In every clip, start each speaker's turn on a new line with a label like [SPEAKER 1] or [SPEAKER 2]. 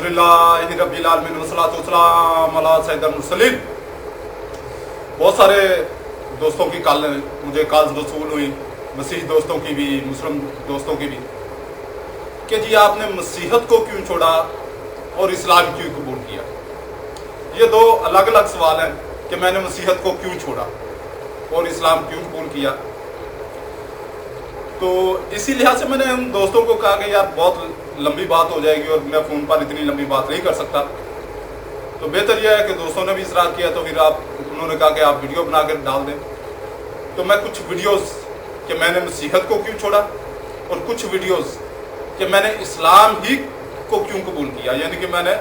[SPEAKER 1] अल्हम्दुलिल्लाहि रब्बिल आलमीन वस्सलातु वस्सलाम अला सय्यिदिल मुरसलीन। बहुत सारे दोस्तों की मुझे कॉल्स वसूल हुई, मसीह दोस्तों की भी, मुस्लिम दोस्तों की भी, कि जी आपने मसीहत को क्यों छोड़ा और इस्लाम क्यों कबूल किया। ये दो अलग अलग सवाल हैं कि मैंने मसीहत को क्यों छोड़ा और इस्लाम क्यों कबूल किया। तो इसी लिहाज से मैंने उन दोस्तों को कहा कि यार बहुत लंबी बात हो जाएगी और मैं फ़ोन पर इतनी लंबी बात नहीं कर सकता, तो बेहतर यह है कि दोस्तों ने भी इसरार किया तो फिर उन्होंने कहा कि आप वीडियो बना कर डाल दें। तो मैं कुछ वीडियोस कि मैंने मसीहत को क्यों छोड़ा और कुछ वीडियोस कि मैंने इस्लाम ही को क्यों कबूल किया, यानी कि मैंने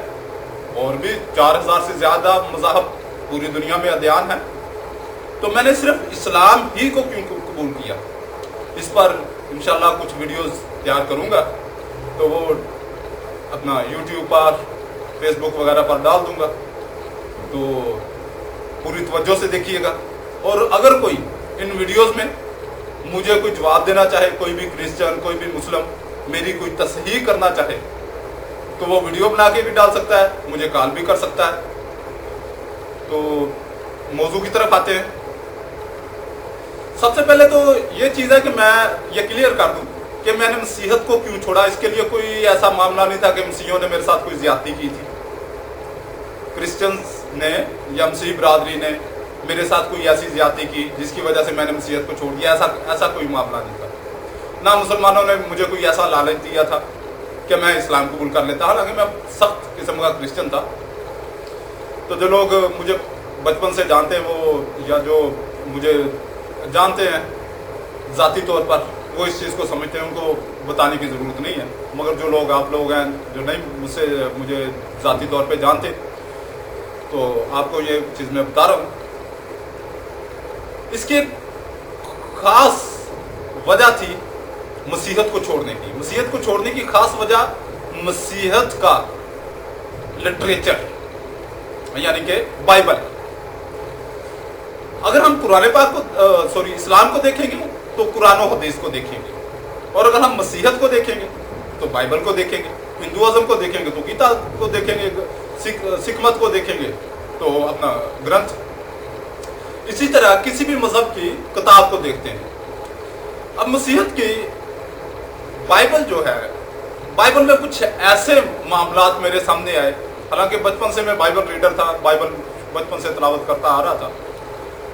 [SPEAKER 1] और भी 4000 से ज़्यादा मज़ाहब पूरी दुनिया में अध्ययन है, तो मैंने सिर्फ इस्लाम ही को क्यों कबूल किया। इस पर इंशाल्लाह कुछ वीडियोस तैयार करूँगा, तो वो अपना यूट्यूब पर, फेसबुक वगैरह पर डाल दूँगा, तो पूरी तवज्जो से देखिएगा। और अगर कोई इन वीडियोस में मुझे कोई जवाब देना चाहे, कोई भी क्रिश्चियन, कोई भी मुस्लिम मेरी कोई तस्हीह करना चाहे, तो वो वीडियो बना के भी डाल सकता है, मुझे कॉल भी कर सकता है। तो मौजू की तरफ आते हैं। सबसे पहले तो ये चीज़ है कि मैं ये क्लियर कर दूं कि मैंने मसीहत को क्यों छोड़ा। इसके लिए कोई ऐसा मामला नहीं था कि मसीहों ने मेरे साथ कोई ज्यादती की थी, क्रिश्चियंस ने या मसीह बरादरी ने मेरे साथ कोई ऐसी ज्यादती की जिसकी वजह से मैंने मसीहत को छोड़ दिया। ऐसा कोई मामला नहीं था। ना मुसलमानों ने मुझे कोई ऐसा लालच दिया था कि मैं इस्लाम कबूल कर लेता, हालांकि मैं सख्त किस्म का क्रिश्चियन था। तो जो लोग मुझे बचपन से जानते हैं वो, या जो मुझे जानते हैं ज़ाती तौर पर, वो इस चीज़ को समझते हैं, उनको बताने की ज़रूरत नहीं है। मगर जो लोग आप लोग हैं जो नहीं मुझे ज़ाती तौर पे जानते, तो आपको ये चीज़ मैं बता रहा हूँ। इसकी ख़ास वजह थी मसीहत को छोड़ने की। मसीहत को छोड़ने की ख़ास वजह मसीहत का लिटरेचर, यानी कि बाइबल। अगर हम कुरान पाक को इस्लाम को देखेंगे तो कुरान और हदीस को देखेंगे, और अगर हम मसीहत को देखेंगे तो बाइबल को देखेंगे, हिंदुइज्म को देखेंगे तो गीता को देखेंगे, सिख मत को देखेंगे तो अपना ग्रंथ। इसी तरह किसी भी मजहब की किताब को देखते हैं। अब मसीहत की बाइबल जो है, बाइबल में कुछ ऐसे मामलात मेरे सामने आए, हालांकि बचपन से मैं बाइबल रीडर था, बाइबल बचपन से तिलावत करता आ रहा था,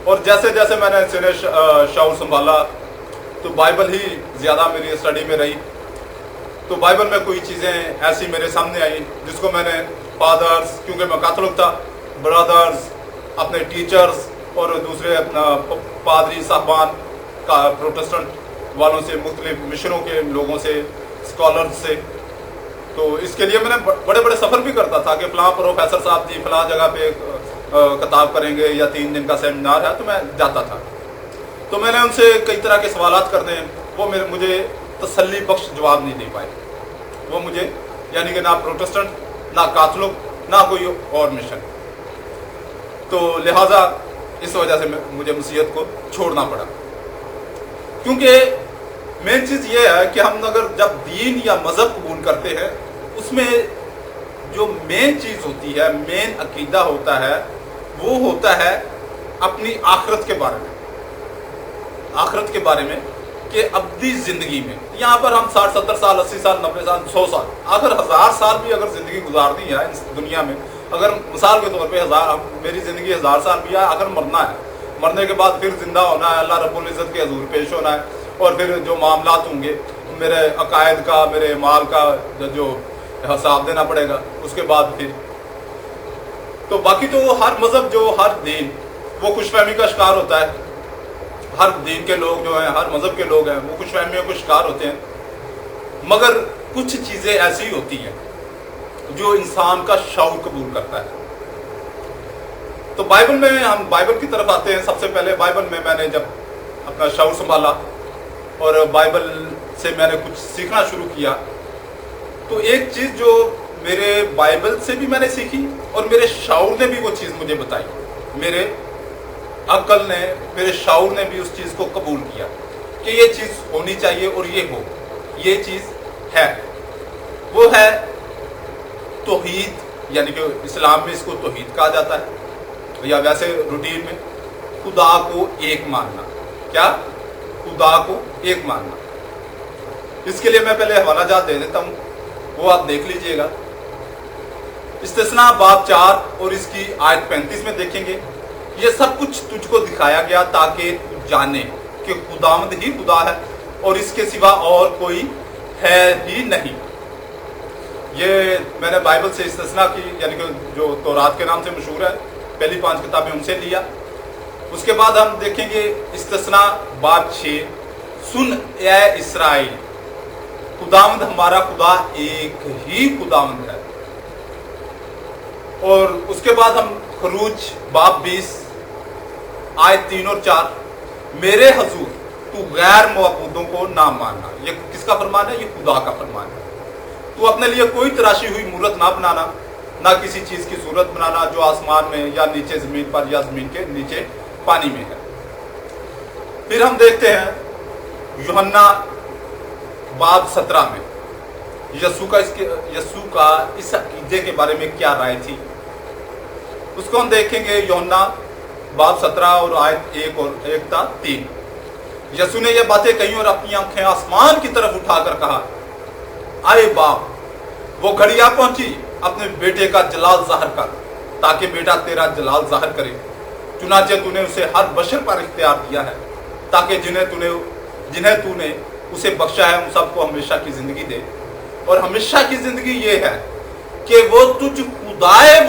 [SPEAKER 1] और जैसे जैसे मैंने सिने शऊर संभाला तो बाइबल ही ज़्यादा मेरी स्टडी में रही। तो बाइबल में कोई चीज़ें ऐसी मेरे सामने आई जिसको मैंने फादर्स, क्योंकि मैं कैथोलिक था, ब्रदर्स, अपने टीचर्स और दूसरे अपना पादरी साहबान का प्रोटेस्टेंट वालों से, मुख्तलिफ मिशनों के लोगों से, स्कॉलर्स से, तो इसके लिए मैंने बड़े बड़े सफ़र भी करता था कि फ़लाँ प्रोफेसर साहब जी फ़लाँ जगह पे किताब करेंगे या 3 दिन का सेमिनार है, तो मैं जाता था। तो मैंने उनसे कई तरह के सवालात करने, वो मुझे तसल्ली बख्श जवाब नहीं दे पाए। वो मुझे, यानी कि ना प्रोटेस्टेंट, ना कैथोलिक, ना कोई और मिशन। तो लिहाजा इस वजह से मुझे मसीहत को छोड़ना पड़ा। क्योंकि मेन चीज़ ये है कि हम अगर जब दीन या मज़हब कबूल करते हैं, उसमें जो मेन चीज़ होती है, मेन अकीदा होता है, वो होता है अपनी आखिरत के बारे में। आखिरत के बारे में कि अब्दी ज़िंदगी में, यहाँ पर हम 60, 70 साल, 80 साल, 90 साल, 100 साल, अगर 1000 साल भी अगर ज़िंदगी गुजारनी है इस दुनिया में, अगर मिसाल के तौर पे मेरी ज़िंदगी 1000 साल भी है, अगर मरना है, मरने के बाद फिर ज़िंदा होना है, अल्लाह रब्बुल इज़्ज़त के हज़ूर पेश होना है, और फिर जो मामलात होंगे मेरे अकायद का, मेरे माल का जो हिसाब देना पड़ेगा, उसके बाद फिर तो बाकी तो हर मज़हब, जो हर दीन, वो खुशफहमी का शिकार होता है। हर दीन के लोग जो हैं, हर मज़हब के लोग हैं, वो खुशफहमियों को शिकार होते हैं। मगर कुछ चीज़ें ऐसी होती हैं जो इंसान का शऊर कबूल करता है। तो बाइबल में, हम बाइबल की तरफ आते हैं। सबसे पहले बाइबल में मैंने जब अपना शऊर संभाला और बाइबल से मैंने कुछ सीखना शुरू किया, तो एक चीज़ जो मेरे बाइबल से भी मैंने सीखी और मेरे शऊर ने भी वो चीज़ मुझे बताई, मेरे अक्ल ने, मेरे शऊर ने भी उस चीज़ को कबूल किया कि ये चीज़ होनी चाहिए और ये चीज़ है। वो है तौहीद, यानी कि इस्लाम में इसको तौहीद कहा जाता है, या वैसे रूटीन में खुदा को एक मानना। क्या? खुदा को एक मानना। इसके लिए मैं पहले हवाला जात दे देता हूँ, वो आप देख लीजिएगा। इस्तिस्ना बाब 4 और इसकी आयत 35 में देखेंगे, ये सब कुछ तुझको दिखाया गया ताकि तू जाने कि खुदावंद ही खुदा है और इसके सिवा और कोई है ही नहीं। ये मैंने बाइबल से इस्तिस्ना की, यानी कि जो तौरात के नाम से मशहूर है, पहली 5 किताबें उनसे लिया। उसके बाद हम देखेंगे इस्तिस्ना बाब 6, सुन ए इस्राएल, खुदावंद हमारा खुदा एक ही खुदावंद है। और उसके बाद हम खरूज बाब 20 आयत 3 और 4, मेरे हजूर तू गैर मौजूदों को ना मानना। ये किसका फरमान है? ये खुदा का फरमान है। तू अपने लिए कोई तराशी हुई मूर्त ना बनाना, ना किसी चीज की सूरत बनाना जो आसमान में या नीचे जमीन पर या जमीन के नीचे पानी में है। फिर हम देखते हैं यूहन्ना बाब 17 में यस्सू का इस अकीदे के बारे में क्या राय थी, उसको हम देखेंगे। यूहन्ना बाब 17 और आयत 1 और 3। यस्सू ने यह बातें कही और अपनी आंखें आसमान की तरफ उठाकर कहा, आए बाप, वो घड़ी आ पहुंची, अपने बेटे का जलाल जाहिर कर, ताकि बेटा तेरा जलाल जाहिर करे। चुनाचे तूने उसे हर बशर पर इख्तियार दिया है, ताकि जिन्हें तूने उसे बख्शा है उन सबको हमेशा की जिंदगी दे। और हमेशा की जिंदगी ये है कि वो तुझ खुदाए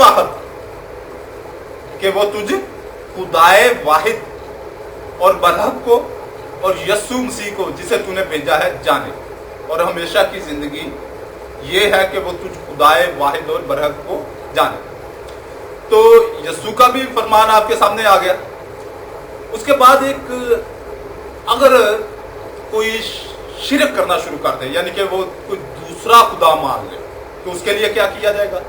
[SPEAKER 1] वाहिद और बरहक को और यस्सू मसीह को जिसे तूने भेजा है जाने। और हमेशा की जिंदगी ये है कि वो तुझ खुदाए वाहिद और बरहक को जाने। तो यस्सू का भी फरमान आपके सामने आ गया। उसके बाद एक, अगर कोई शिरक करना शुरू कर दे, यानी कि वो कोई दूसरा खुदा मान ले, तो उसके लिए क्या किया जाएगा?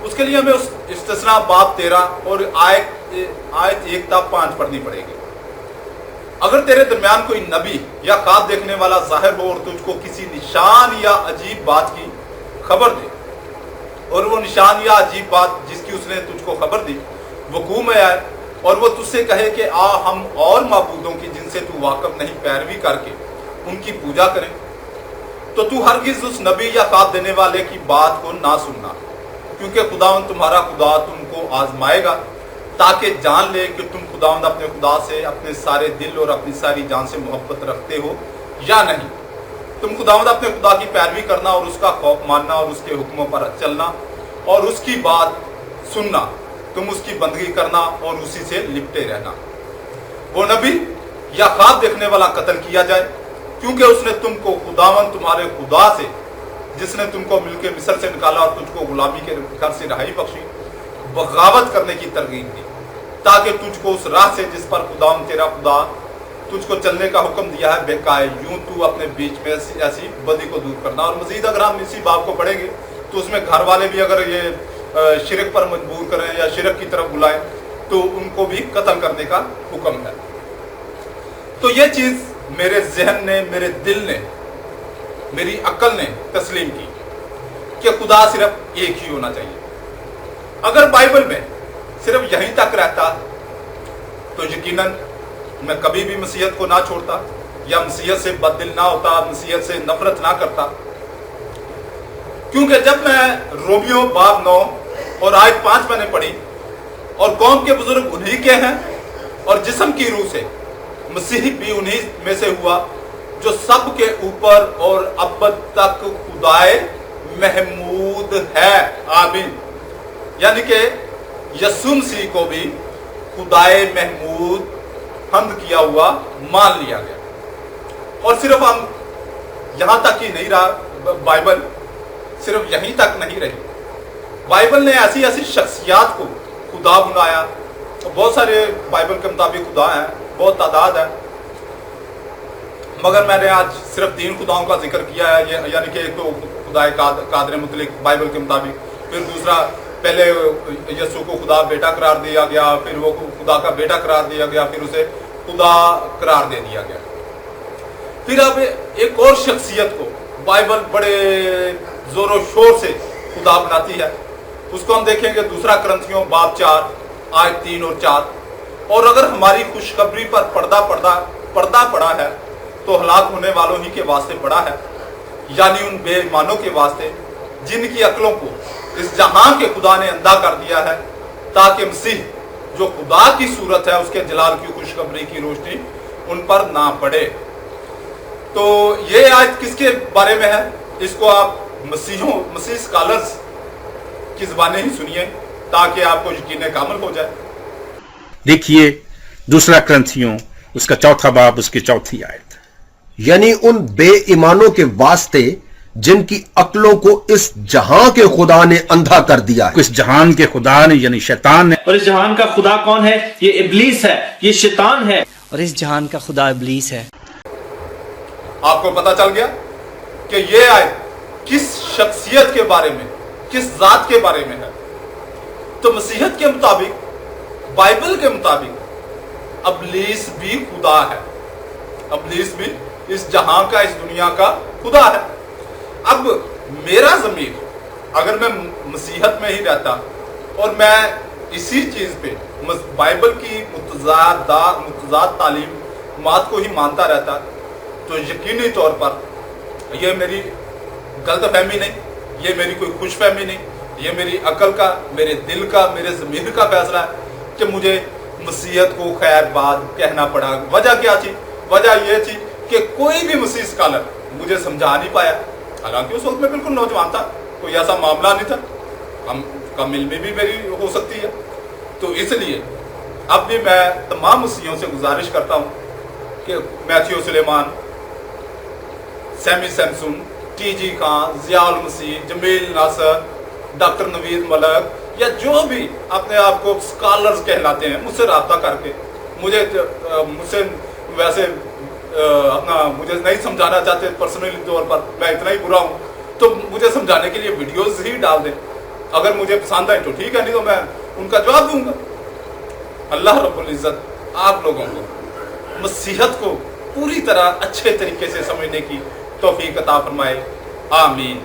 [SPEAKER 1] उसके लिए हमें उस इस्तिस्ना बाब 13 और आयत 1 तक 5 पढ़नी पड़ेगी। अगर तेरे दरमियान कोई नबी या ख्वाब देखने वाला जाहिर हो और तुझको किसी निशान या अजीब बात की खबर दे, और वो निशान या अजीब बात जिसकी उसने तुझको खबर दी वकूअ में आए, और वो तुझसे कहे कि आ हम और माबूदों की जिनसे तू वाकिफ नहीं पैरवी करके उनकी पूजा करें, तो तू हरगिज उस नबी या ख्वाब देने वाले की बात को ना सुनना, क्योंकि खुदावंद तुम्हारा खुदा तुमको आजमाएगा ताकि जान ले कि तुम खुदावंद अपने खुदा से अपने सारे दिल और अपनी सारी जान से मोहब्बत रखते हो या नहीं। तुम खुदावंद अपने खुदा की पैरवी करना और उसका खौफ मानना और उसके हुक्मों पर चलना और उसकी बात सुनना, तुम उसकी बंदगी करना और उसी से लिपटे रहना। वो नबी या ख्वाब देखने वाला कत्ल किया जाए, क्योंकि उसने तुमको खुदावंद तुम्हारे खुदा से, जिसने तुमको मिलके मिस्र से निकाला और तुझको गुलामी के घर से रहाई बख्शी, बगावत करने की तरगीब दी, ताकि तुझको उस राह से जिस पर खुदावंद तेरा खुदा तुझको चलने का हुक्म दिया है बेकाए, यूं तू अपने बीच में ऐसी बदी को दूर करना। और मजीद अगर हम इसी बाब को पढ़ेंगे तो उसमें घर वाले भी अगर ये शिरक पर मजबूर करें या शिरक की तरफ बुलाएं तो उनको भी कत्ल करने का हुक्म है। तो ये चीज मेरे जहन ने, मेरे दिल ने, मेरी अक्ल ने तस्लीम की कि खुदा सिर्फ एक ही होना चाहिए। अगर बाइबल में सिर्फ यहीं तक रहता तो यकीनन मैं कभी भी मसीहत को ना छोड़ता या मसीहत से बददिल ना होता, मसीहत से नफरत ना करता। क्योंकि जब मैं रोमियो बाब 9 और आयत 5 मैंने पढ़ी, और कौम के बुजुर्ग उन्हीं के हैं और जिस्म की रूह से मसीह भी उन्हीं में से हुआ जो सब के ऊपर और अब तक खुदाए महमूद है, आमीन। यानी कि यस्सू मसीह को भी खुदाए महमूद हम्द किया हुआ मान लिया गया। और सिर्फ हम यहां तक ही नहीं रहा, बाइबल सिर्फ यहीं तक नहीं रही। बाइबल ने ऐसी ऐसी शख्सियात को खुदा बनाया। तो बहुत सारे बाइबल के मुताबिक खुदा हैं, बहुत तादाद है, मगर मैंने आज सिर्फ 3 खुदाओं का जिक्र किया है। यानी कि एक तो खुदाए कादर मुतलिक बाइबल के मुताबिक, फिर दूसरा पहले यस्सू को खुदा बेटा करार दिया गया, फिर वो खुदा का बेटा करार दिया गया, फिर उसे खुदा करार दे दिया गया। फिर अब एक और शख्सियत को बाइबल बड़े जोरों शोर से खुदा बनाती है, उसको हम देखेंगे दूसरा करंथियों बाब 4 आयत 3 और 4। और अगर हमारी खुशखबरी पर पर्दा पड़ा है तो हलाक होने वालों ही के वास्ते पड़ा है, यानी उन बेईमानों के वास्ते जिनकी अक्लों को इस जहां के खुदा ने अंधा कर दिया है, ताकि मसीह जो खुदा की सूरत है उसके जलाल की खुशखबरी की रोशनी उन पर ना पड़े। तो ये आयत किसके बारे में है? इसको आप मसीह स्कॉलर्स की ज़बानें ही सुनिए ताकि आपको यकीन कामिल हो जाए।
[SPEAKER 2] देखिए दूसरा करंथियों उसका 4 बाब उसकी 4 आयत,
[SPEAKER 3] यानी उन बेईमानों के वास्ते जिनकी अक्लों को इस जहां के खुदा ने अंधा कर दिया है।
[SPEAKER 2] इस जहान के खुदा ने यानी शैतान ने,
[SPEAKER 4] और इस जहान का खुदा कौन है? ये इब्लीस है, ये शैतान है।
[SPEAKER 5] और इस जहान का खुदा इब्लीस है।
[SPEAKER 1] आपको पता चल गया कि ये आयत किस शख्सियत के बारे में, किस जात के बारे में है। तो मसीहत के मुताबिक, बाइबल के मुताबिक इब्लीस भी खुदा है, इब्लीस भी इस जहां का, इस दुनिया का खुदा है। अब मेरा ज़मीर अगर मैं मसीहत में ही रहता और मैं इसी चीज़ पे बाइबल की मुतज़ाद तालीमात को ही मानता रहता, तो यकीनी तौर पर यह मेरी गलतफहमी नहीं, ये मेरी कोई खुशफहमी नहीं, ये मेरी अकल का, मेरे दिल का, मेरे ज़मीर का फैसला है कि मुझे मसीहत को खैरबाद कहना पड़ा। वजह क्या थी? वजह यह थी कि कोई भी मसीह स्कॉलर मुझे समझा नहीं पाया, हालांकि उस वक्त मैं बिल्कुल नौजवान था, कोई ऐसा मामला नहीं था, कम इल्मी भी मेरी हो सकती है। तो इसलिए अब भी मैं तमाम मसीहों से गुजारिश करता हूँ कि Matthew Suleman, Sammy Samson, T G. Khan, Ziaul Masih, Jamil Nasir, doctor Naveed Malik या जो भी अपने आप को स्कॉलर्स कहलाते हैं, मुझसे रब्ता करके मुझसे वैसे मुझे नहीं समझाना चाहते पर्सनली तौर पर, मैं इतना ही बुरा हूँ, तो मुझे समझाने के लिए वीडियोस ही डाल दें। अगर मुझे पसंद आए तो ठीक है, नहीं तो मैं उनका जवाब दूंगा। अल्लाह रब्बुल इज़्ज़त आप लोगों को मसीहत को पूरी तरह अच्छे तरीके से समझने की तौफीक अता फरमाए। आमीन।